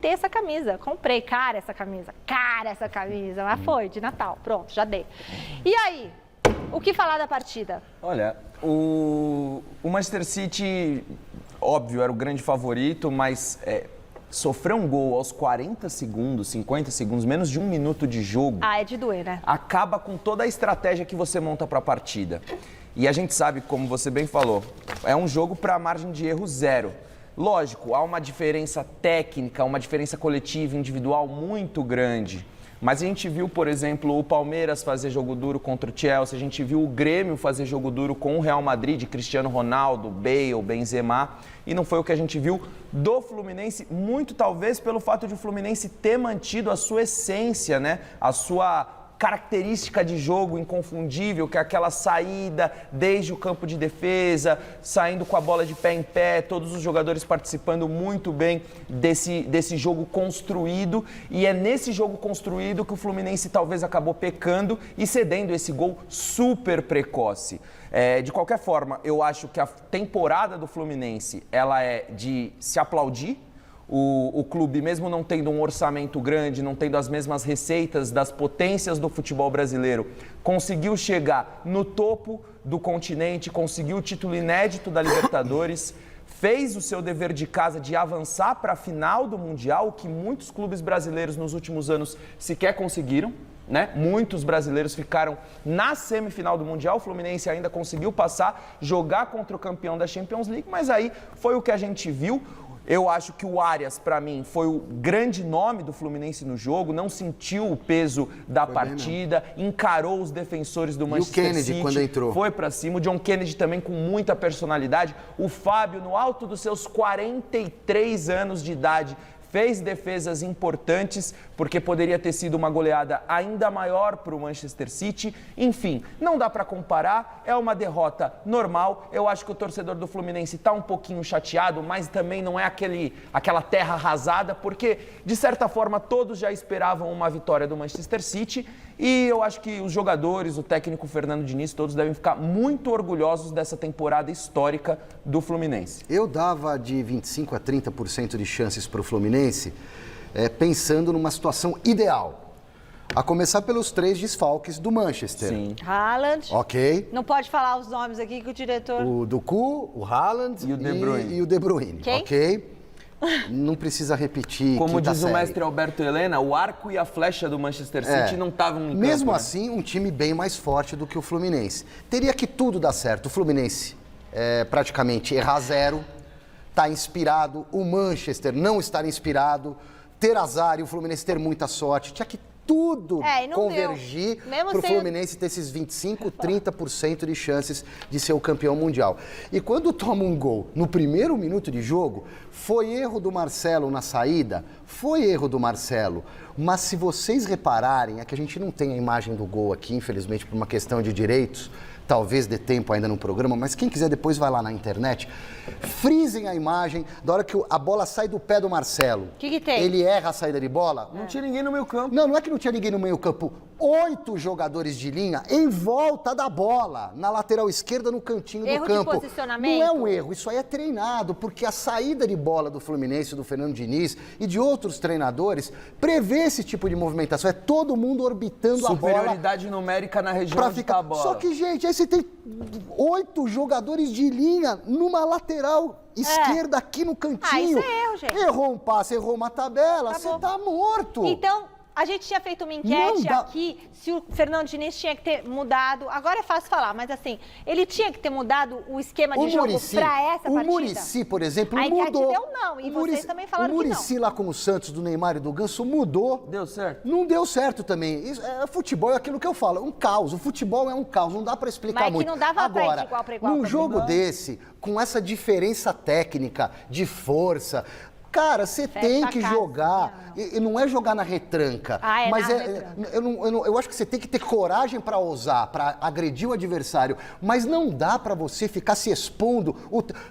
ter essa camisa. Comprei, cara, essa camisa. Mas foi, de Natal. Pronto, já dei. E aí, o que falar da partida? Olha, o Manchester City, óbvio, era o grande favorito, mas sofrer um gol aos 40 segundos, 50 segundos, menos de um minuto de jogo... Ah, é de doer, né? Acaba com toda a estratégia que você monta para a partida. E a gente sabe, como você bem falou, é um jogo para margem de erro zero. Lógico, há uma diferença técnica, uma diferença coletiva, individual muito grande. Mas a gente viu, por exemplo, o Palmeiras fazer jogo duro contra o Chelsea, a gente viu o Grêmio fazer jogo duro com o Real Madrid, Cristiano Ronaldo, Bale, Benzema, e não foi o que a gente viu do Fluminense, muito talvez pelo fato de o Fluminense ter mantido a sua essência, né? A sua característica de jogo inconfundível, que é aquela saída desde o campo de defesa, saindo com a bola de pé em pé, todos os jogadores participando muito bem desse jogo construído, e é nesse jogo construído que o Fluminense talvez acabou pecando e cedendo esse gol super precoce. De qualquer forma, eu acho que a temporada do Fluminense, ela é de se aplaudir. O clube, mesmo não tendo um orçamento grande, não tendo as mesmas receitas das potências do futebol brasileiro, conseguiu chegar no topo do continente, conseguiu o título inédito da Libertadores, fez o seu dever de casa de avançar para a final do Mundial, o que muitos clubes brasileiros nos últimos anos sequer conseguiram. Né? Muitos brasileiros ficaram na semifinal do Mundial, o Fluminense ainda conseguiu passar, jogar contra o campeão da Champions League, mas aí foi o que a gente viu. Eu acho que o Arias, para mim, foi o grande nome do Fluminense no jogo, não sentiu o peso da partida, encarou os defensores do Manchester City. E o Kennedy, quando entrou? Foi para cima. O John Kennedy também com muita personalidade. O Fábio, no alto dos seus 43 anos de idade, fez defesas importantes, porque poderia ter sido uma goleada ainda maior para o Manchester City. Enfim, não dá para comparar, é uma derrota normal. Eu acho que o torcedor do Fluminense está um pouquinho chateado, mas também não é aquela terra arrasada, porque, de certa forma, todos já esperavam uma vitória do Manchester City. E eu acho que os jogadores, o técnico Fernando Diniz, todos devem ficar muito orgulhosos dessa temporada histórica do Fluminense. Eu dava de 25% a 30% de chances para o Fluminense, pensando numa situação ideal. A começar pelos 3 desfalques do Manchester. Sim. Haaland. Ok. Não pode falar os nomes aqui que o diretor... O Doku, o Haaland e o De Bruyne. E o De Bruyne. Quem? Ok. Não precisa repetir. Como diz série. o mestre Alberto Helena, o arco e a flecha do Manchester City não estavam em campo. Mesmo assim, um time bem mais forte do que o Fluminense. Teria que tudo dar certo. O Fluminense praticamente errar 0, tá inspirado. O Manchester não estar inspirado, ter azar e o Fluminense ter muita sorte. Tinha que tudo convergir para o Fluminense ter esses 25%, 30% de chances de ser o campeão mundial. E quando toma um gol no primeiro minuto de jogo, foi erro do Marcelo na saída? Foi erro do Marcelo. Mas se vocês repararem, é que a gente não tem a imagem do gol aqui, infelizmente, por uma questão de direitos, talvez dê tempo ainda no programa, mas quem quiser depois vai lá na internet, frisem a imagem da hora que a bola sai do pé do Marcelo. O que tem? Ele erra a saída de bola. Não tinha ninguém no meio campo. Não é que não tinha ninguém no meio campo. 8 jogadores de linha em volta da bola, na lateral esquerda, no cantinho do campo. Erro de posicionamento? Não é um erro, isso aí é treinado, porque a saída de bola do Fluminense, do Fernando Diniz e de outros treinadores prevê esse tipo de movimentação. É todo mundo orbitando a bola. Superioridade numérica na região onde tá a bola. Só que, gente, aí você tem 8 jogadores de linha numa lateral esquerda aqui no cantinho. Isso é erro, gente. Errou um passe, errou uma tabela, você tá morto. Então, a gente tinha feito uma enquete aqui se o Fernando Diniz tinha que ter mudado. Agora é fácil falar, mas assim, ele tinha que ter mudado o esquema de jogo para essa partida. O Muricy, por exemplo, a mudou. A enquete deu não, e vocês também falaram que não. O Muricy lá com o Santos, do Neymar e do Ganso, mudou. Deu certo? Não deu certo também. Isso, futebol é aquilo que eu falo, é um caos. O futebol é um caos, não dá para explicar muito. Mas que não dava agora, pra ir igual para igual. Num jogo desse, com essa diferença técnica, de força... Cara, você tem que jogar, e não é jogar na retranca, mas eu acho que você tem que ter coragem para ousar, para agredir o adversário, mas não dá para você ficar se expondo.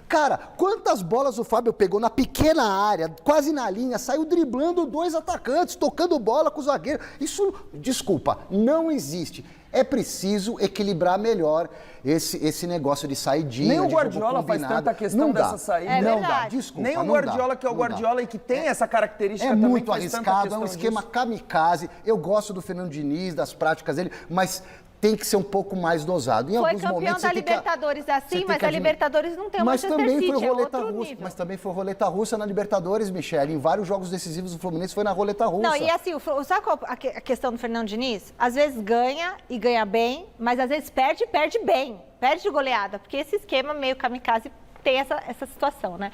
Cara, quantas bolas o Fábio pegou na pequena área, quase na linha, saiu driblando 2 atacantes, tocando bola com o zagueiro. Isso, desculpa, não existe. É preciso equilibrar melhor esse negócio de saidinha. Nem o de jogo Guardiola faz combinado. tanta questão Não dá. dessa saída. É não verdade. dá, desculpa. Nem o não Guardiola, dá, que é o não dá. Guardiola e que tem essa característica É também, muito faz tanta arriscado, é questão um esquema disso. kamikaze. Eu gosto do Fernando Diniz, das práticas dele, mas tem que ser um pouco mais dosado. Em Foi alguns campeão momentos da você tem que- Libertadores você assim, tem mas que a Libertadores não tem o Mas Manchester também City, foi é roleta outro russa. nível. Mas também foi roleta russa na Libertadores, Michele. Em vários jogos decisivos do Fluminense foi na roleta russa. Não, e assim, sabe qual a questão do Fernando Diniz? Às vezes ganha e ganha bem, mas às vezes perde e perde bem. Perde de goleada, porque esse esquema meio kamikaze tem essa situação, né?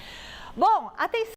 Bom, atenção.